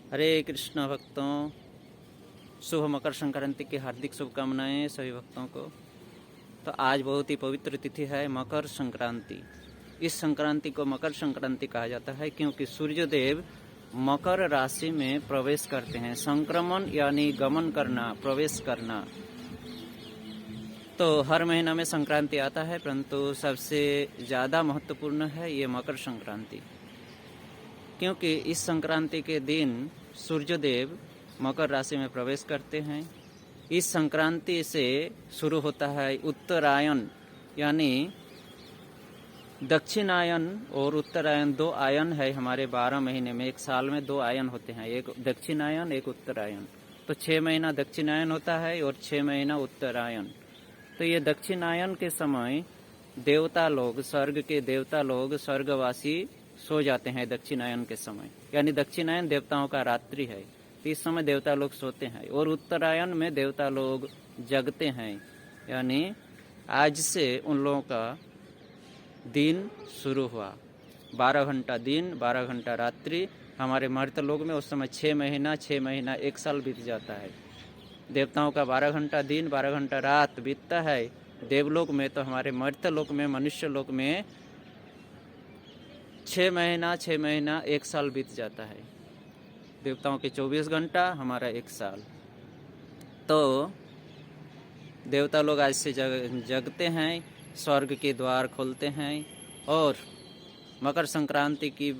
हरे कृष्ण भक्तों, शुभ मकर संक्रांति की हार्दिक शुभकामनाएं सभी भक्तों को। तो आज बहुत ही पवित्र तिथि है मकर संक्रांति। इस संक्रांति को मकर संक्रांति कहा जाता है क्योंकि सूर्यदेव मकर राशि में प्रवेश करते हैं। संक्रमण यानी गमन करना, प्रवेश करना। तो हर महीना में संक्रांति आता है, परंतु सबसे ज़्यादा महत्वपूर्ण है ये मकर संक्रांति, क्योंकि इस संक्रांति के दिन सूर्यदेव मकर राशि में प्रवेश करते हैं। इस संक्रांति से शुरू होता है उत्तरायण, यानी दक्षिणायन और उत्तरायण। दो आयन है हमारे 12 महीने में। एक साल में 2 आयन होते हैं, एक दक्षिणायन एक उत्तरायण। तो 6 महीना दक्षिणायन होता है और 6 महीना उत्तरायण। तो ये दक्षिणायन के समय देवता लोग, स्वर्ग के देवता लोग, स्वर्गवासी सो जाते हैं दक्षिणायन के समय, यानी दक्षिणायन देवताओं का रात्रि है। तो इस समय देवता लोग सोते हैं और उत्तरायण में देवता लोग जगते हैं, यानी आज से उन लोगों का दिन शुरू हुआ। 12 घंटा दिन, 12 घंटा रात्रि। हमारे मर्त लोग में उस समय 6 महीना 1 साल बीत जाता है। देवताओं का 12 घंटा दिन, 12 घंटा रात बीतता है। देवलोक में तो हमारे मर्त लोक में, मनुष्य लोक में 6 महीना 1 साल बीत जाता है। देवताओं के 24 घंटा, हमारा 1 साल। तो देवता लोग आज से जगते हैं, स्वर्ग के द्वार खोलते हैं और मकर संक्रांति की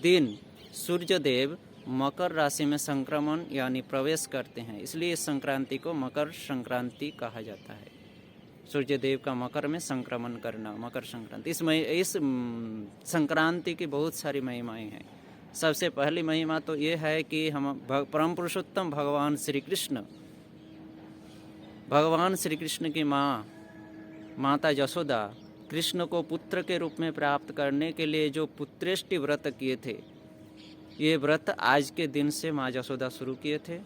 दिन सूर्यदेव मकर राशि में संक्रमण यानी प्रवेश करते हैं, इसलिए इस संक्रांति को मकर संक्रांति कहा जाता है। सूर्यदेव का मकर में संक्रमण करना, मकर संक्रांति। इस संक्रांति की बहुत सारी महिमाएं हैं। सबसे पहली महिमा तो ये है कि हम परम पुरुषोत्तम भगवान श्री कृष्ण की माता यशोदा कृष्ण को पुत्र के रूप में प्राप्त करने के लिए जो पुत्रेष्टि व्रत किए थे, ये व्रत आज के दिन से माँ यशोदा शुरू किए थे।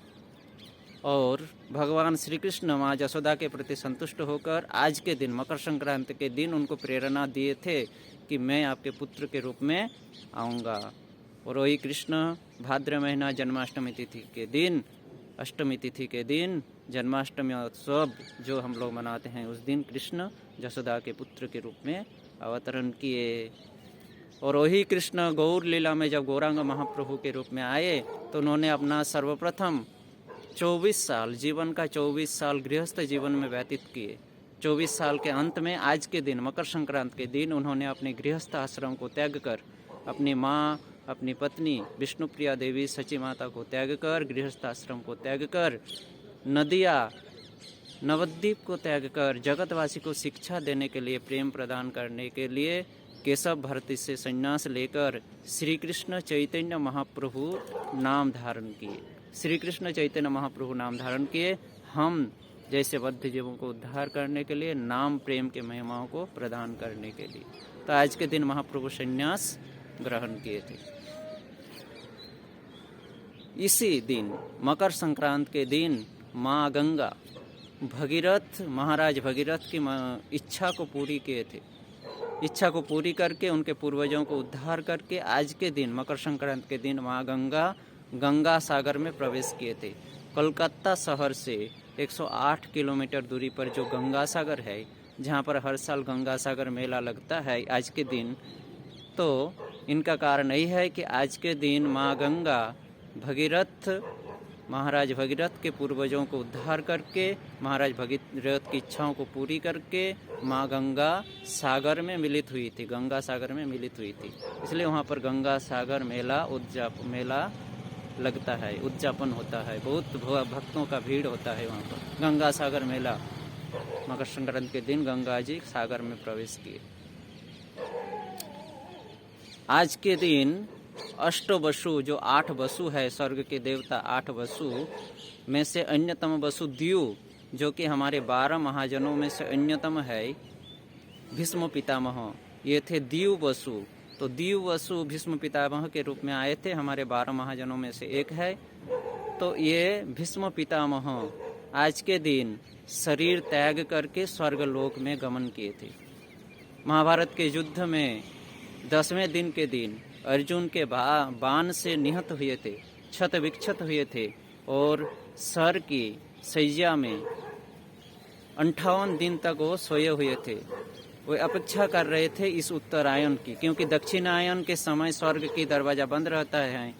और भगवान श्री कृष्ण माँ यशोदा के प्रति संतुष्ट होकर आज के दिन, मकर संक्रांति के दिन, उनको प्रेरणा दिए थे कि मैं आपके पुत्र के रूप में आऊँगा। और वही कृष्ण भाद्र महीना जन्माष्टमी तिथि के दिन, अष्टमी तिथि के दिन, जन्माष्टमी उत्सव जो हम लोग मनाते हैं, उस दिन कृष्ण यशोदा के पुत्र के रूप में अवतरण किए। और वही कृष्ण गौर लीला में जब गौरांग महाप्रभु के रूप में आए तो उन्होंने अपना सर्वप्रथम 24 साल, जीवन का 24 साल गृहस्थ जीवन में व्यतीत किए। 24 साल के अंत में आज के दिन, मकर संक्रांति के दिन, उन्होंने अपने गृहस्थ आश्रम को त्याग कर, अपनी माँ, अपनी पत्नी विष्णुप्रिया देवी सची माता को त्याग कर, गृहस्थ आश्रम को त्याग कर, नदिया नवद्वीप को त्याग कर, जगतवासी को शिक्षा देने के लिए, प्रेम प्रदान करने के लिए केशव भारती से संन्यास लेकर श्री कृष्ण चैतन्य महाप्रभु नाम धारण किए। श्री कृष्ण चैतन्य महाप्रभु नाम धारण किए, हम जैसे बद्ध जीवों को उद्धार करने के लिए, नाम प्रेम के महिमाओं को प्रदान करने के लिए। तो आज के दिन महाप्रभु संन्यास ग्रहण किए थे। इसी दिन, मकर संक्रांति के दिन, माँ गंगा महाराज भगीरथ की इच्छा को पूरी किए थे। इच्छा को पूरी करके, उनके पूर्वजों को उद्धार करके, आज के दिन, मकर संक्रांति के दिन, माँ गंगा सागर में प्रवेश किए थे। कोलकाता शहर से 108 किलोमीटर दूरी पर जो गंगा सागर है, जहाँ पर हर साल गंगा सागर मेला लगता है आज के दिन, तो इनका कारण यही है कि आज के दिन माँ गंगा महाराज भगीरथ के पूर्वजों को उद्धार करके, महाराज भगीरथ की इच्छाओं को पूरी करके माँ गंगा सागर में मिलित हुई थी, गंगा सागर में मिलित हुई थी। इसलिए वहाँ पर गंगा सागर मेला लगता है, उद्यापन होता है, बहुत भक्तों का भीड़ होता है वहाँ पर। गंगा सागर मेला, मकर संक्रांति के दिन गंगा जी सागर में प्रवेश किए। आज के दिन अष्टवसु, जो 8 वसु है, स्वर्ग के देवता 8 वसु में से अन्यतम वसु द्यू, जो कि हमारे 12 महाजनों में से अन्यतम है, भीष्म पितामह, ये थे द्यू वसु। तो द्यू वसु भीष्म पितामह के रूप में आए थे, हमारे 12 महाजनों में से एक है। तो ये भीष्म पितामह आज के दिन शरीर त्याग करके स्वर्गलोक में गमन किए थे। महाभारत के युद्ध में 10वें दिन के दिन अर्जुन के बाण से निहत हुए थे। क्षत विक्षत हुए थे और सर की सैया में 58 दिन तक वो सोए हुए थे। वो अपेक्षा कर रहे थे इस उत्तरायण की, क्योंकि दक्षिणायन के समय स्वर्ग की दरवाज़ा बंद रहता है,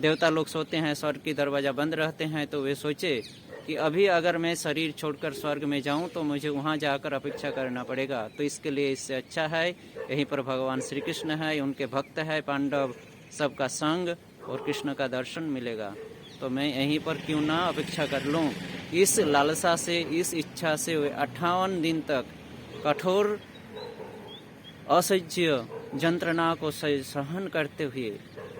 देवता लोग सोते हैं, स्वर्ग की दरवाज़ा बंद रहते हैं। तो वे सोचे कि अभी अगर मैं शरीर छोड़कर स्वर्ग में जाऊं तो मुझे वहां जाकर अपेक्षा करना पड़ेगा, तो इसके लिए इससे अच्छा है यहीं पर भगवान श्री कृष्ण है, उनके भक्त है, पांडव सबका संग और कृष्ण का दर्शन मिलेगा, तो मैं यहीं पर क्यों ना अपेक्षा कर लूं। इस लालसा से, इस इच्छा से वे 58 दिन तक कठोर असह्य यंत्रणा को सहन करते हुए,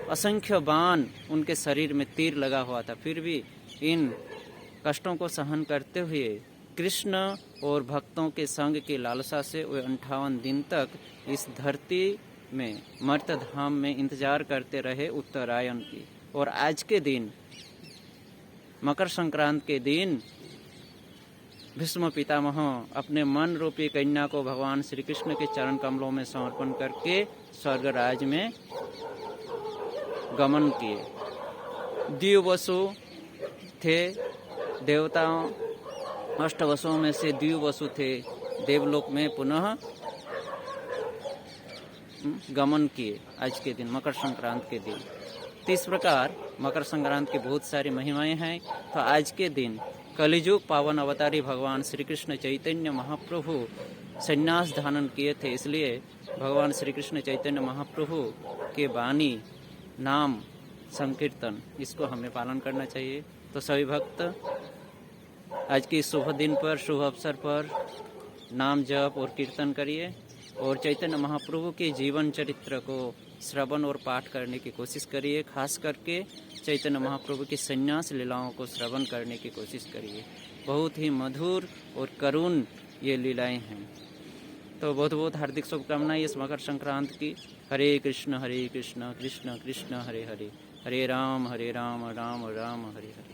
असंख्य बाण उनके शरीर में तीर लगा हुआ था, फिर भी इन कष्टों को सहन करते हुए कृष्ण और भक्तों के संग की लालसा से वे 58 दिन तक इस धरती में मर्त धाम में इंतजार करते रहे उत्तरायण की। और आज के दिन, मकर संक्रांति के दिन, भीष्म पितामह अपने मन रूपी कन्या को भगवान श्री कृष्ण के चरण कमलों में समर्पण करके स्वर्ग राज में गमन किए। द्विवसु थे देवताओं, अष्टवसुओं में से द्विवसु थे, देवलोक में पुनः गमन किए आज के दिन, मकर संक्रांति के दिन। तो इस प्रकार मकर संक्रांति की बहुत सारी महिमाएं हैं। तो आज के दिन कलिजुग पावन अवतारी भगवान श्री कृष्ण चैतन्य महाप्रभु संन्यास धारण किए थे, इसलिए भगवान श्री कृष्ण चैतन्य महाप्रभु के वाणी, नाम, संकीर्तन, इसको हमें पालन करना चाहिए। तो सभी भक्त आज के शुभ दिन पर, शुभ अवसर पर नाम जप और कीर्तन करिए और चैतन्य महाप्रभु के जीवन चरित्र को श्रवण और पाठ करने की कोशिश करिए। खास करके चैतन्य महाप्रभु की संन्यास लीलाओं को श्रवण करने की कोशिश करिए। बहुत ही मधुर और करुण ये लीलाएं हैं। तो बहुत बहुत हार्दिक शुभकामनाएं इस मकर संक्रांति की। हरे कृष्ण कृष्ण कृष्ण हरे हरे, हरे राम राम राम हरे हरे।